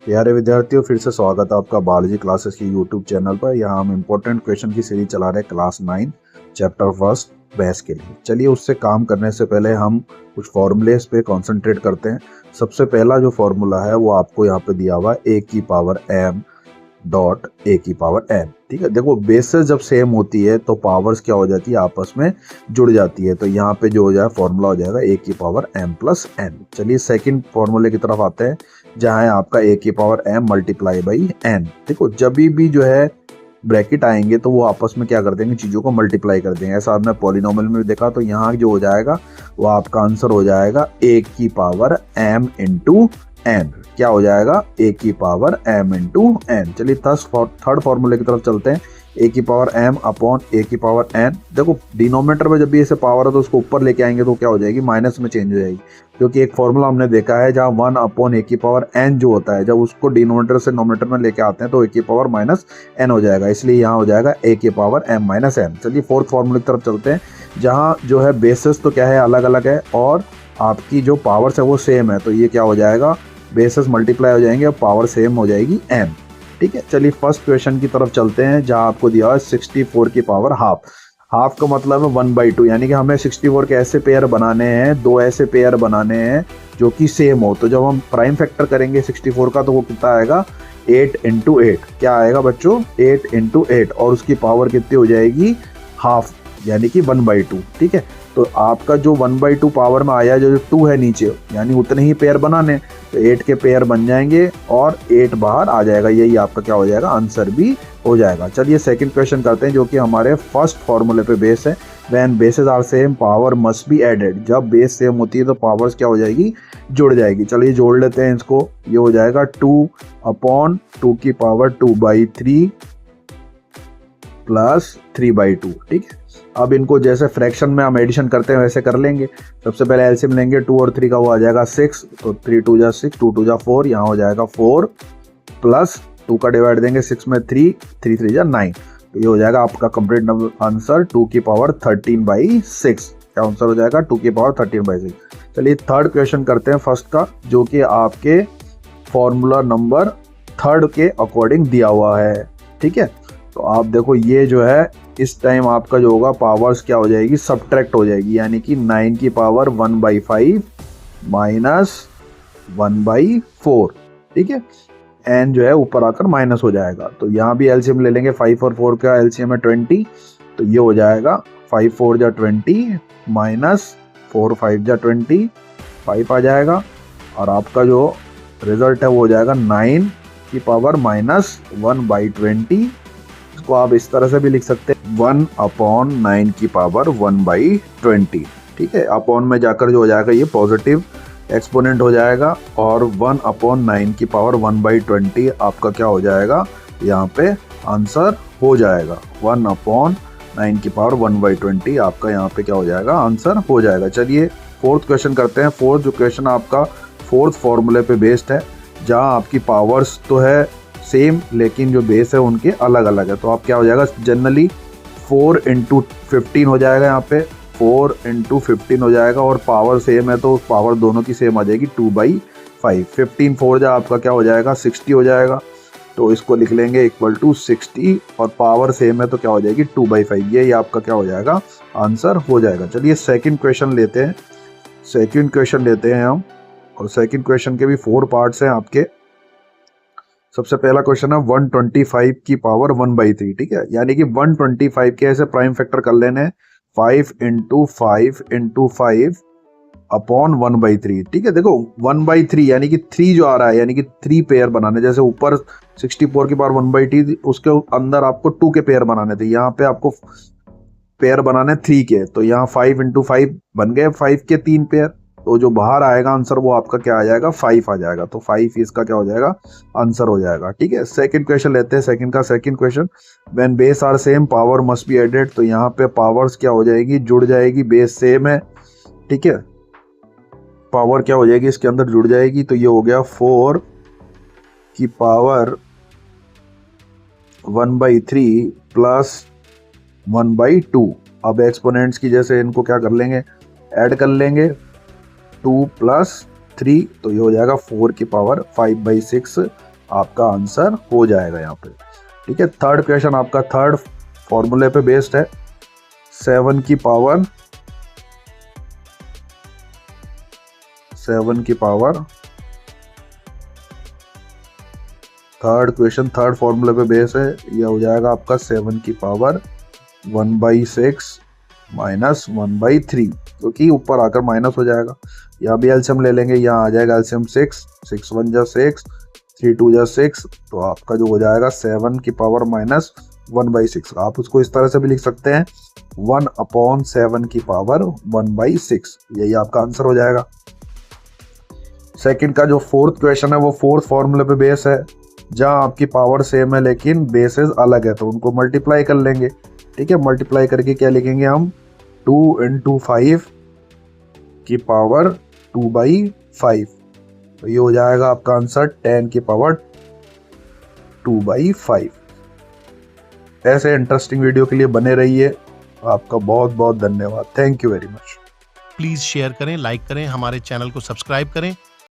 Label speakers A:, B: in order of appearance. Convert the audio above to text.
A: प्यारे विद्यार्थियों, फिर से स्वागत है आपका बायोलॉजी क्लासेस की यूट्यूब चैनल पर। यहाँ हम इम्पोर्टेंट क्वेश्चन की सीरीज चला रहे हैं क्लास 9 चैप्टर फर्स्ट बेस के लिए। चलिए उससे काम करने से पहले हम कुछ फॉर्मूलेस पे कंसंट्रेट करते हैं। सबसे पहला जो फॉर्मूला है वो आपको यहाँ पे दिया हुआ है, a की पावर m डॉट a की पावर n। ठीक है, देखो बेसेस जब सेम होती है तो पावर्स क्या हो जाती है, आपस में जुड़ जाती है। तो यहाँ पे जो हो जाए फॉर्मूला हो जाएगा a की पावर m प्लस n। चलिए सेकंड फॉर्मूले की तरफ आते हैं, जहाँ है आपका a की power m multiply by n। देखो जब भी जो है ब्रैकेट आएंगे तो वो आपस में क्या कर देंगे, चीज़ों को मल्टीप्लाई कर देंगे। ऐसा आपने पॉलिनोमियल में भी देखा। तो यहाँ जो हो जाएगा वो आपका आंसर हो जाएगा a की पावर m इंटू n। क्या हो जाएगा, a की पावर m इंटू n। चलिए थर्ड फॉर्मूले की तरफ चलते हैं, a की पावर m अपॉन a की पावर n। देखो डिनोमिनेटर में जब भी ऐसे पावर है तो उसको ऊपर लेके आएंगे तो क्या हो जाएगी, माइनस में चेंज हो जाएगी। क्योंकि एक फॉर्मूला हमने देखा है जहाँ 1 अपॉन a की पावर n जो होता है, जब उसको डिनोमिनेटर से नोमिनेटर में लेके आते हैं तो a की पावर माइनस n हो जाएगा। इसलिए यहाँ हो जाएगा a की पावर m माइनस n। चलिए फोर्थ फॉर्मूले की तरफ चलते हैं, जहाँ जो है बेसिस तो क्या है, अलग अलग है और आपकी जो पावर्स है वो सेम है। तो ये क्या हो जाएगा, बेसिस मल्टीप्लाई हो जाएंगे और पावर सेम हो जाएगी m। ठीक है, चलिए फर्स्ट क्वेश्चन की तरफ चलते हैं, जहां आपको दिया है 64 की पावर हाफ। हाफ का मतलब है 1/2, यानी कि हमें 64 के ऐसे पेयर बनाने हैं, दो ऐसे पेयर बनाने हैं जो कि सेम हो। तो जब हम प्राइम फैक्टर करेंगे 64 का तो वो कितना आएगा, 8 इंटू 8। क्या आएगा बच्चों, 8 इंटू 8, और उसकी पावर कितनी हो जाएगी, हाफ, यानी कि 1/2। ठीक है, तो आपका जो 1/2 पावर में आया, जो 2 है नीचे, यानी उतने ही पेयर बनाने, तो 8 के पेयर बन जाएंगे और 8 बाहर आ जाएगा। यही आपका क्या हो जाएगा, आंसर भी हो जाएगा। चलिए सेकंड क्वेश्चन करते हैं, जो कि हमारे फर्स्ट फॉर्मूले पे बेस है। When bases are same power must be added. जब बेस सेम होती है तो पावर्स क्या हो जाएगी, जुड़ जाएगी। चलिए जोड़ लेते हैं इसको। ये हो जाएगा 2 अपॉन 2 की पावर 2/3 प्लस 3/2। ठीक है, अब इनको जैसे फ्रैक्शन में हम एडिशन करते हैं वैसे कर लेंगे। सबसे पहले एलसीएम लेंगे, 2 और 3 का वो आ जाएगा 6, तो 3 2 जा 6, 2 2 जा 4, यहाँ हो जाएगा 4 प्लस 2 का डिवाइड देंगे 6 में 3, 3 3 जा 9। तो ये हो जाएगा आपका कंप्लीट आंसर 2 की पावर 13/6। क्या आंसर हो जाएगा, 2 की पावर 13/6। चलिए थर्ड क्वेश्चन करते हैं फर्स्ट का, जो कि आपके फॉर्मूला नंबर 3 के अकॉर्डिंग दिया हुआ है। ठीक है, तो आप देखो ये जो है इस टाइम आपका जो होगा पावर्स क्या हो जाएगी, सब्ट्रैक्ट हो जाएगी, यानी कि 9 की पावर 1/5 माइनस 1/4। ठीक है, एन जो है ऊपर आकर माइनस हो जाएगा। तो यहाँ भी एलसीएम ले लेंगे, 5 और 4 का एलसीएम है 20। तो ये हो जाएगा 5 4 जा 20 माइनस 4 5 जा 20, 5 आ जाएगा। और आपका जो रिजल्ट है वो हो जाएगा 9 की पावर माइनस 1/20। इसको आप इस तरह से भी लिख सकते हैं, 1 अपॉन 9 की पावर 1/20। ठीक है, अपॉन में जाकर जो हो जाएगा ये पॉजिटिव एक्सपोनेंट हो जाएगा, और 1 अपॉन 9 की पावर 1/20 आपका क्या हो जाएगा, यहाँ पे आंसर हो जाएगा। 1 अपॉन 9 की पावर 1/20 आपका यहाँ पे क्या हो जाएगा, आंसर हो जाएगा। चलिए फोर्थ क्वेश्चन करते हैं। फोर्थ जो क्वेश्चन आपका फोर्थ फॉर्मूले पे बेस्ड है, जहाँ आपकी पावर्स तो है सेम लेकिन जो बेस है उनके अलग अलग है। तो आप क्या हो जाएगा, जनरली 4 इंटू 15 हो जाएगा, यहाँ पे 4 इंटू 15 हो जाएगा, और पावर सेम है तो पावर दोनों की सेम आ जाएगी 2/5। 15 4 जा आपका क्या हो जाएगा, 60 हो जाएगा। तो इसको लिख लेंगे इक्वल टू 60, और पावर सेम है तो क्या हो जाएगी 2/5। ये आपका क्या हो जाएगा, आंसर हो जाएगा। चलिए सेकेंड क्वेश्चन लेते हैं। सेकेंड क्वेश्चन लेते हैं हम, और सेकेंड क्वेश्चन के भी 4 पार्ट्स हैं आपके। सबसे पहला क्वेश्चन है 125 की पावर 1/3। ठीक है, यानी कि 125 के ऐसे प्राइम फैक्टर कर लेने, 5 इंटू 5 इंटू 5 अपॉन 1/3। ठीक है, देखो 1/3 यानी कि 3 जो आ रहा है, यानी कि 3 पेयर बनाने। जैसे ऊपर 64 की पावर 1/3, उसके अंदर आपको 2 के पेयर बनाने थे, यहाँ पे आपको पेयर बनाने 3 के। तो यहाँ 5 इंटू 5 बन गए 5 के 3 पेयर। तो जो बाहर आएगा आंसर वो आपका क्या आ जाएगा, 5 आ जाएगा। तो 5 इसका क्या हो जाएगा, आंसर हो जाएगा। ठीक है, सेकंड क्वेश्चन लेते हैं। सेकंड का second question, when base are same power must be added. तो यहाँ पे पावर्स क्या हो जाएगी, जुड़ जाएगी, बेस सेम है। ठीक है, पावर क्या हो जाएगी, इसके अंदर जुड़ जाएगी। तो ये हो गया 4 की पावर 1/3 प्लस 1/2। अब एक्सपोनेंट्स की जैसे इनको क्या कर लेंगे, ऐड कर लेंगे, 2 प्लस 3, तो ये हो जाएगा 4 की पावर 5/6 आपका आंसर हो जाएगा यहाँ पे। ठीक है, थर्ड क्वेश्चन आपका थर्ड फॉर्मूले पे बेस्ड है, 7 की पावर थर्ड क्वेश्चन थर्ड फॉर्मूले पे बेस है। यह हो जाएगा आपका 7 की पावर 1/6 माइनस 1/3, क्योंकि ऊपर आकर माइनस हो जाएगा। यहाँ भी एलसीएम ले लेंगे, यहाँ आ जाएगा एलसीएम 6, 6 1 जा 6, 3 2 जा 6, तो आपका जो हो जाएगा 7 की पावर माइनस 1/6। आप उसको इस तरह से भी लिख सकते हैं 1/7 की पावर 1/6, यही आपका आंसर हो जाएगा। सेकंड का जो फोर्थ क्वेश्चन है वो फोर्थ फॉर्मूले पे बेस है, जहां आपकी पावर सेम है लेकिन बेसेस अलग है, तो उनको मल्टीप्लाई कर लेंगे। ठीक है, मल्टीप्लाई करके क्या लिखेंगे हम, 2 × 5 की पावर 2/5, तो ये हो जाएगा आपका आंसर 10 की पावर 2/5। ऐसे इंटरेस्टिंग वीडियो के लिए बने रहिए। आपका बहुत बहुत धन्यवाद। Thank you very much.
B: Please share करें, लाइक करें, हमारे चैनल को सब्सक्राइब करें